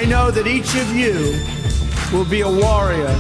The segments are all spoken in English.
I know that each of you will be a warrior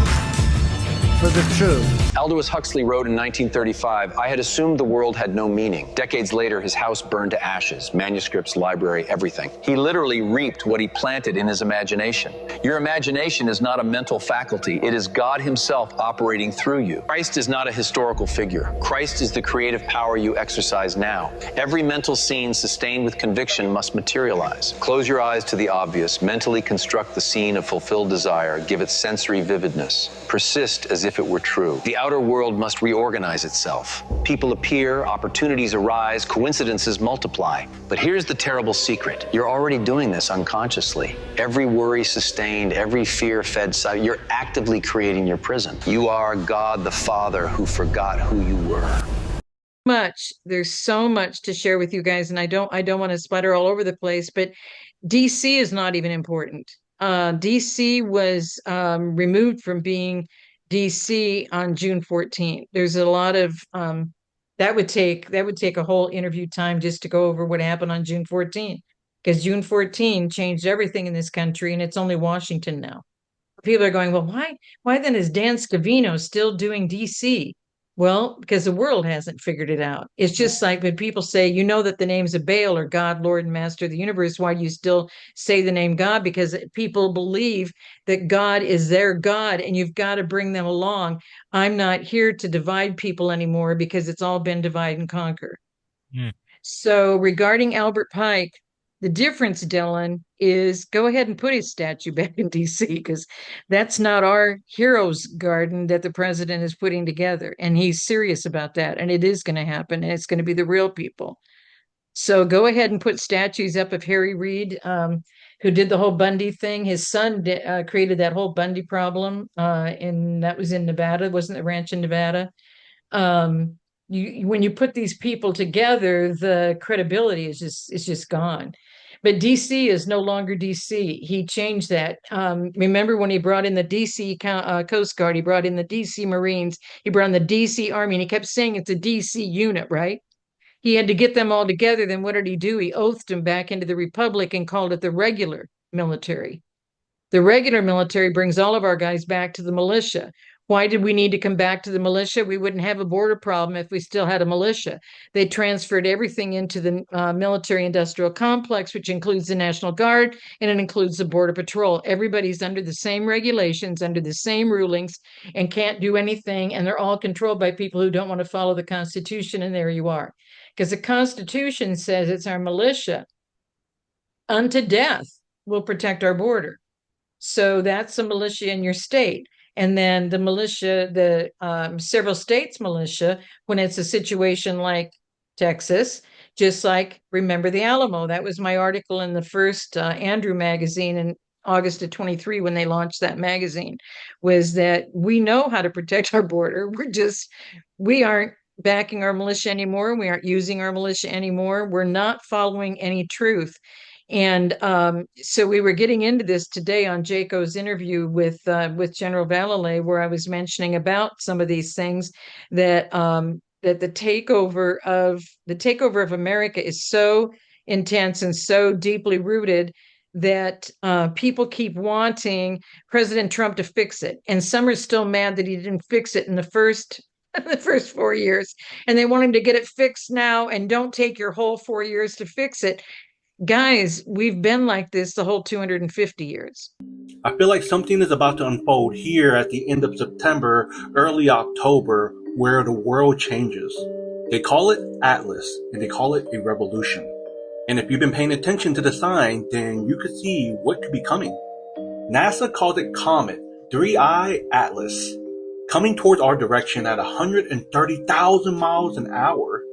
for the truth. Aldous Huxley wrote in 1935, "I had assumed the world had no meaning." Decades later, his house burned to ashes, manuscripts, library, everything. He literally reaped what he planted in his imagination. Your imagination is not a mental faculty. It is God himself operating through you. Christ is not a historical figure. Christ is the creative power you exercise now. Every mental scene sustained with conviction must materialize. Close your eyes to the obvious. Mentally construct the scene of fulfilled desire. Give it sensory vividness. Persist as if it were true. The outer world must reorganize itself. People appear, opportunities arise, coincidences multiply. But here's the terrible secret. You're already doing this unconsciously. Every worry sustained, every fear fed, you're actively creating your prison. You are God the Father who forgot who you were. There's so much to share with you guys, and I don't want to splatter all over the place, but DC is not even important. DC was removed from being DC on June 14th. There's a lot of that would take a whole interview time just to go over what happened on June 14th, because June 14 changed everything in this country, and it's only Washington now. People are going, well, why then is Dan Scavino still doing DC? Well, because the world hasn't figured it out. It's just like when people say, you know that the names of Baal are God, Lord, and Master of the universe. Why do you still say the name God? Because people believe that God is their God, and you've got to bring them along. I'm not here to divide people anymore, because it's all been divide and conquer. So regarding Albert Pike, the difference, Dylan, is go ahead and put his statue back in DC, because that's not our heroes garden that the president is putting together. And he's serious about that. And it is going to happen. And it's going to be the real people. So go ahead and put statues up of Harry Reid, who did the whole Bundy thing. His son created that whole Bundy problem. And that was in Nevada, wasn't the ranch in Nevada? When you put these people together, the credibility is just gone. But DC is no longer DC. He changed that. Remember when he brought in the DC Coast Guard, he brought in the DC Marines, he brought in the DC Army, and he kept saying it's a DC unit, right? He had to get them all together. Then what did he do? He oathed them back into the Republic and called it the regular military. The regular military brings all of our guys back to the militia. Why did we need to come back to the militia? We wouldn't have a border problem if we still had a militia. They transferred everything into the military-industrial complex, which includes the National Guard, and it includes the Border Patrol. Everybody's under the same regulations, under the same rulings, and can't do anything, and they're all controlled by people who don't want to follow the Constitution, and there you are. Because the Constitution says it's our militia unto death will protect our border. So that's a militia in your state. And then the militia, the several states militia, when it's a situation like Texas, just like Remember the Alamo. That was my article in the first Andrew magazine in August of 23 when they launched that magazine, was that we know how to protect our border. We aren't backing our militia anymore. We aren't using our militia anymore. We're not following any truth. And so we were getting into this today on Jaco's interview with General Vallely, where I was mentioning about some of these things that that the takeover of America is so intense and so deeply rooted that people keep wanting President Trump to fix it, and some are still mad that he didn't fix it in the first 4 years, and they want him to get it fixed now. And don't take your whole 4 years to fix it. Guys, we've been like this the whole 250 years. I feel like something is about to unfold here at the end of September, early October, where the world changes. They call it Atlas, and they call it a revolution. And if you've been paying attention to the sign, then you could see what could be coming. NASA calls it Comet 3I Atlas, coming towards our direction at 130,000 miles an hour.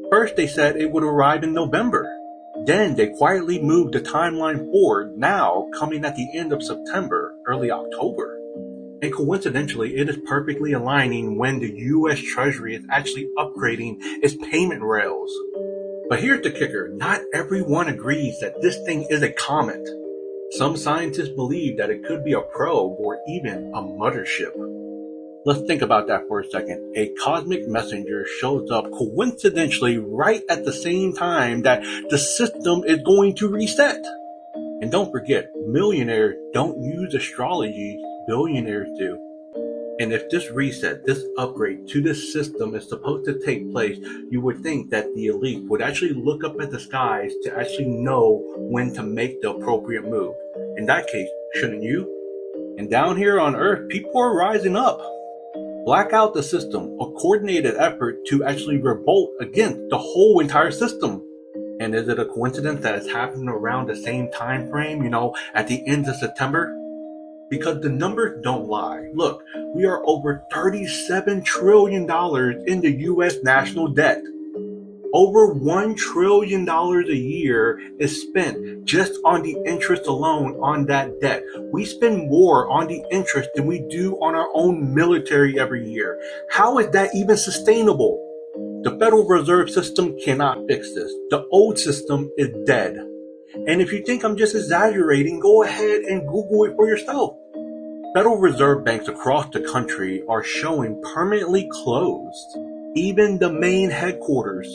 First, they said it would arrive in November. Then they quietly moved the timeline forward, now coming at the end of September, early October. And coincidentally, it is perfectly aligning when the US Treasury is actually upgrading its payment rails. But here's the kicker, not everyone agrees that this thing is a comet. Some scientists believe that it could be a probe or even a mothership. Let's think about that for a second. A cosmic messenger shows up coincidentally right at the same time that the system is going to reset. And don't forget, millionaires don't use astrology, billionaires do. And if this reset, this upgrade to this system is supposed to take place, you would think that the elite would actually look up at the skies to actually know when to make the appropriate move. In that case, shouldn't you? And down here on Earth, people are rising up. Black out the system, a coordinated effort to actually revolt against the whole entire system. And is it a coincidence that it's happening around the same time frame, at the end of September? Because the numbers don't lie. Look, we are over $37 trillion in the U.S. national debt. Over $1 trillion a year is spent just on the interest alone on that debt. We spend more on the interest than we do on our own military every year. How is that even sustainable? The Federal Reserve System cannot fix this. The old system is dead. And if you think I'm just exaggerating, go ahead and Google it for yourself. Federal Reserve banks across the country are showing permanently closed. Even the main headquarters.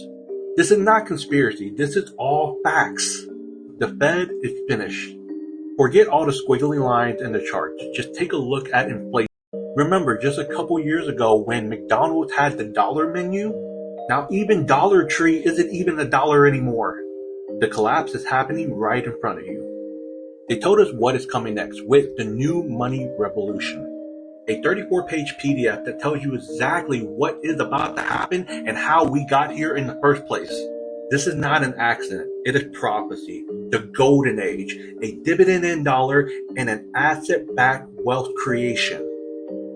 This is not conspiracy. This is all facts. The Fed is finished. Forget all the squiggly lines in the charts. Just take a look at inflation. Remember, just a couple years ago when McDonald's had the dollar menu? Now even Dollar Tree isn't even a dollar anymore. The collapse is happening right in front of you. They told us what is coming next with the new money revolution. A 34-page PDF that tells you exactly what is about to happen and how we got here in the first place. This is not an accident. It is prophecy. The golden age, a dividend dollar, and an asset-backed wealth creation.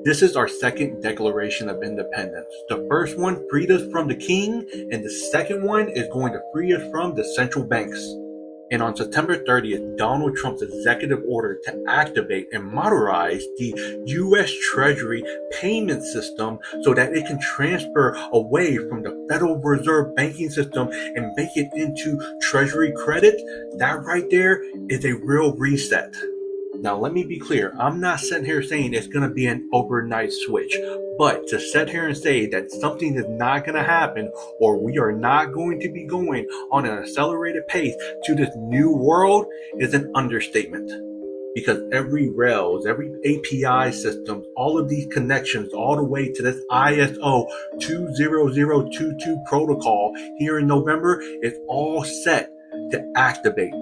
This is our second Declaration of Independence. The first one freed us from the king, and the second one is going to free us from the central banks. And on September 30th, Donald Trump's executive order to activate and modernize the U.S. Treasury payment system so that it can transfer away from the Federal Reserve banking system and make it into Treasury credit, that right there is a real reset. Now, let me be clear. I'm not sitting here saying it's going to be an overnight switch. But to sit here and say that something is not going to happen or we are not going to be going on an accelerated pace to this new world is an understatement. Because every Rails, every API system, all of these connections, all the way to this ISO 20022 protocol here in November is all set to activate.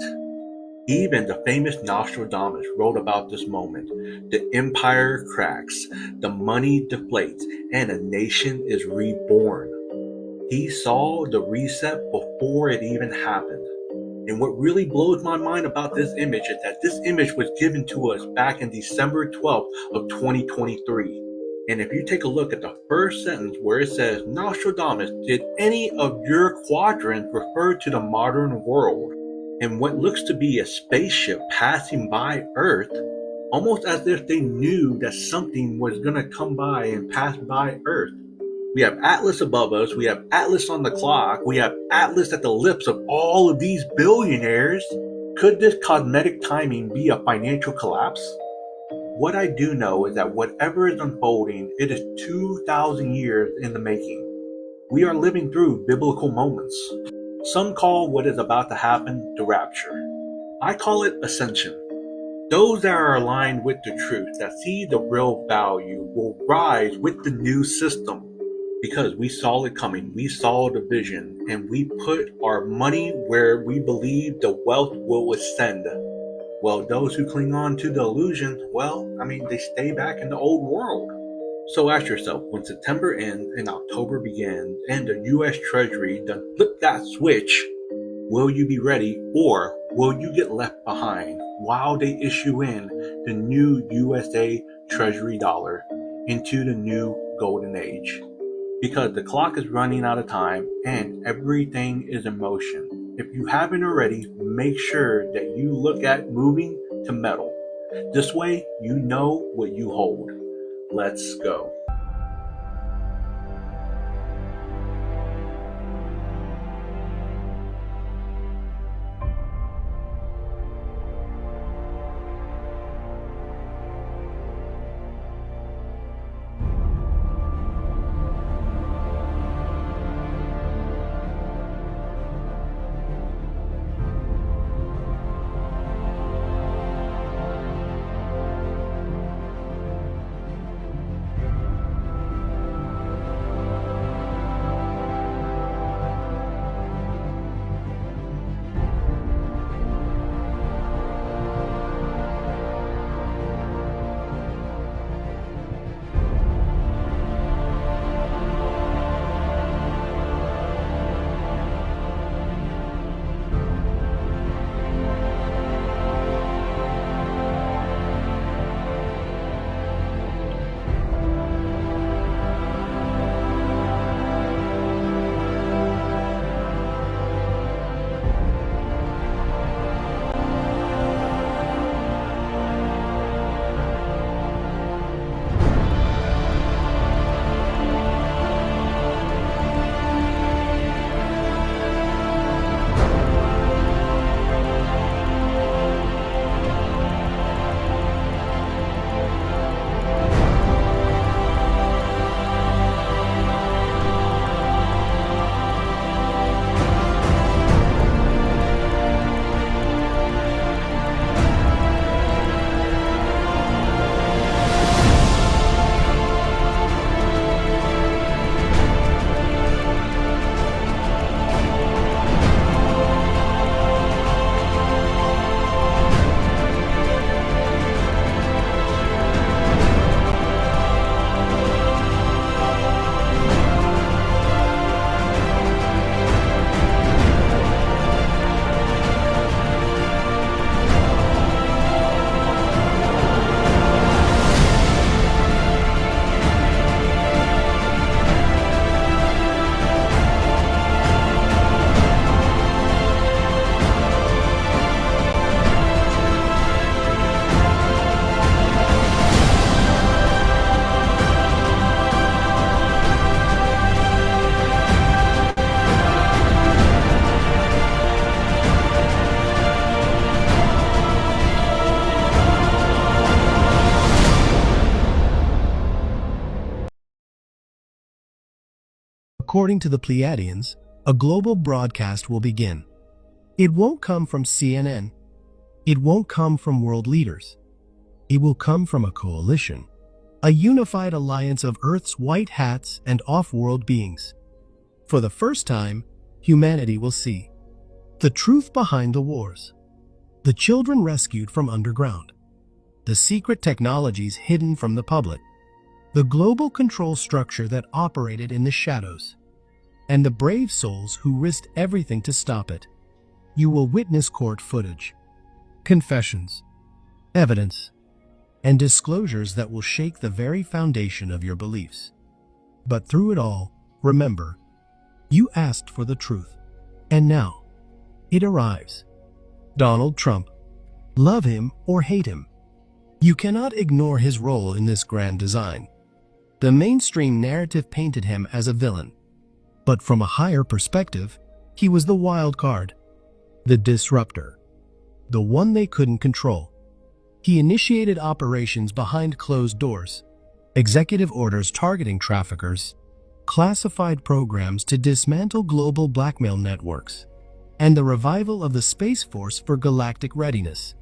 Even the famous Nostradamus wrote about this moment. The empire cracks, the money deflates, and a nation is reborn. He saw the reset before it even happened. And what really blows my mind about this image is that this image was given to us back in December 12th of 2023. And if you take a look at the first sentence where it says, Nostradamus, did any of your quadrants refer to the modern world? And what looks to be a spaceship passing by Earth, almost as if they knew that something was going to come by and pass by Earth. We have Atlas above us, we have Atlas on the clock, we have Atlas at the lips of all of these billionaires. Could this cosmetic timing be a financial collapse? What I do know is that whatever is unfolding, it is 2,000 years in the making. We are living through biblical moments. Some call what is about to happen the rapture. I call it ascension. Those that are aligned with the truth, that see the real value, will rise with the new system. Because we saw it coming, we saw the vision, and we put our money where we believe the wealth will ascend. Well, those who cling on to the illusion, they stay back in the old world. So ask yourself, when September ends and October begins and the U.S. Treasury done flip that switch, will you be ready or will you get left behind while they issue in the new USA Treasury dollar into the new golden age? Because the clock is running out of time and everything is in motion. If you haven't already, make sure that you look at moving to metal. This way, you know what you hold. Let's go. According to the Pleiadians, a global broadcast will begin. It won't come from CNN. It won't come from world leaders. It will come from a coalition, a unified alliance of Earth's white hats and off-world beings. For the first time, humanity will see the truth behind the wars, the children rescued from underground, the secret technologies hidden from the public, the global control structure that operated in the shadows, and the brave souls who risked everything to stop it. You will witness court footage, confessions, evidence, and disclosures that will shake the very foundation of your beliefs. But through it all, remember, you asked for the truth, and now it arrives. Donald Trump. Love him or hate him, you cannot ignore his role in this grand design. The mainstream narrative painted him as a villain, but from a higher perspective, he was the wild card, the disruptor, the one they couldn't control. He initiated operations behind closed doors, executive orders targeting traffickers, classified programs to dismantle global blackmail networks, and the revival of the Space Force for galactic readiness.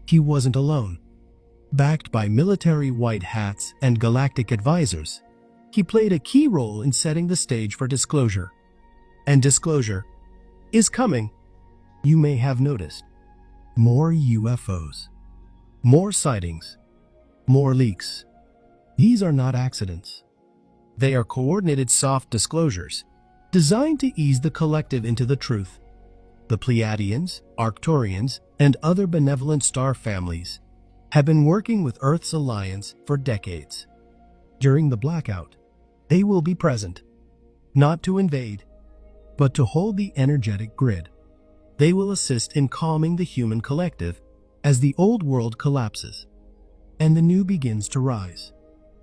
He wasn't alone. Backed by military white hats and galactic advisors, he played a key role in setting the stage for disclosure. And disclosure is coming. You may have noticed more UFOs, more sightings, more leaks. These are not accidents. They are coordinated soft disclosures designed to ease the collective into the truth. The Pleiadians, Arcturians, and other benevolent star families have been working with Earth's alliance for decades. During the blackout, they will be present, not to invade, but to hold the energetic grid. They will assist in calming the human collective as the old world collapses and the new begins to rise.